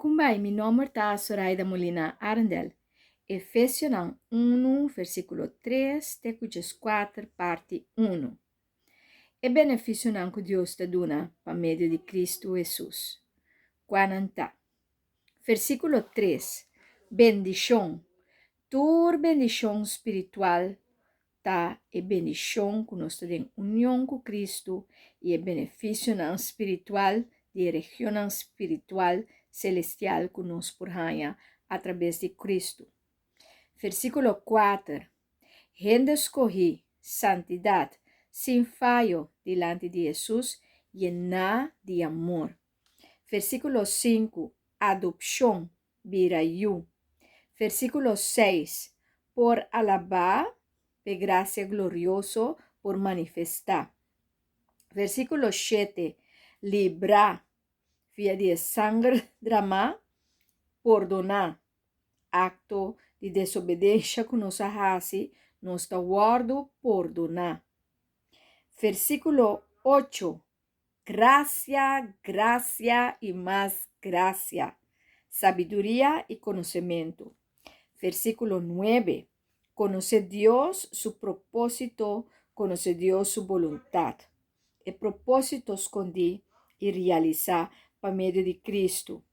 Kumbai, mi nome está Zoraida Molina Arendel. Efésios 1, versículo 3, tecuches 4, parte 1. E benefício que Deus te dona por meio de Cristo Jesus. 40. Versículo 3. Bendição. Tur bendição espiritual tá e bendição que nós temos união com Cristo e benefício espiritual de região espiritual celestial que nós porranha através de Cristo. Versículo 4. Gente escorri, santidade, sem falho delante de Jesus, llena de amor. Versículo 5. Adopção, viraiu. Versículo 6. Por alabar, de gracia glorioso, por manifestar. Versículo 7. Librar, via de sangre drama, por donar. Acto de desobediência que nos hace, nos está guardo por donar. Versículo 8. Gracia, gracia y más gracia. Sabiduría y conocimiento. Versículo 9. Conoce Dios su propósito, conoce Dios su voluntad. El propósito escondi y realizar por medio de Cristo.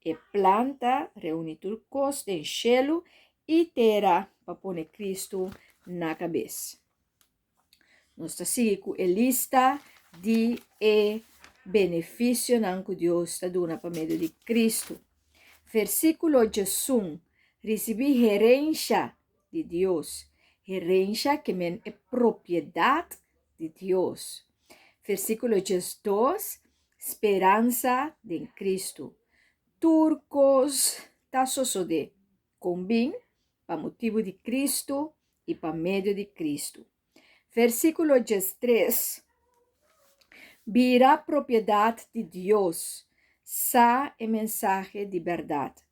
E planta, reunir turcos de cielo e terra para poner Cristo na cabeça. Nós está seguindo com a lista de benefícios que Deus está dando por meio de Cristo. Versículo 11. Recebi herência de Deus. Herência que é propriedade de Deus. Versículo 12. Esperança de Cristo. Turcos tá sosode. Combin, para motivo de Cristo e para meio de Cristo. Versículo 13. Virá propriedade de Deus. Sa é mensagem de verdade.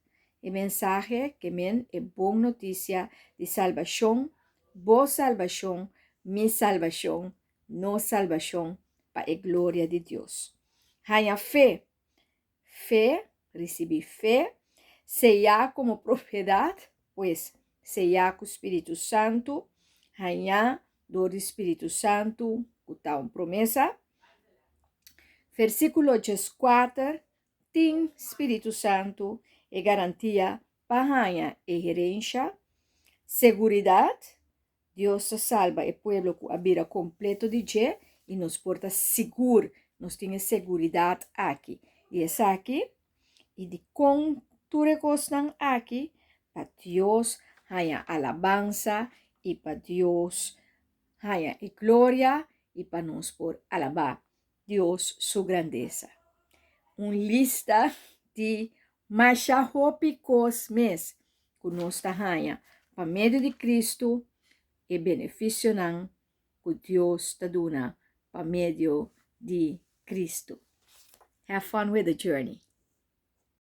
É mensagem que é boa notícia de salvação, boa salvação, minha salvação, nossa salvação, para a glória de Deus. Haja fé. Fé, recebi fé, sellar como propriedade, pois sellar com o Espírito Santo, haja do Espírito Santo, que está uma promessa. Versículo 14, tem Espírito Santo e garantia para e herência, seguridade, Deus salva o povo que habita completo de Deus e nos porta seguro, nós temos seguridade aqui. E essa aqui, e de com tu recostan aqui, para Deus haya alabanza e para Deus haya e glória e para nós por alabar Deus sua grandeza. Lista de machahopicos mes que nós haya para meio de Cristo e benefício que Deus está dando para meio de Cristo. Have fun with the journey.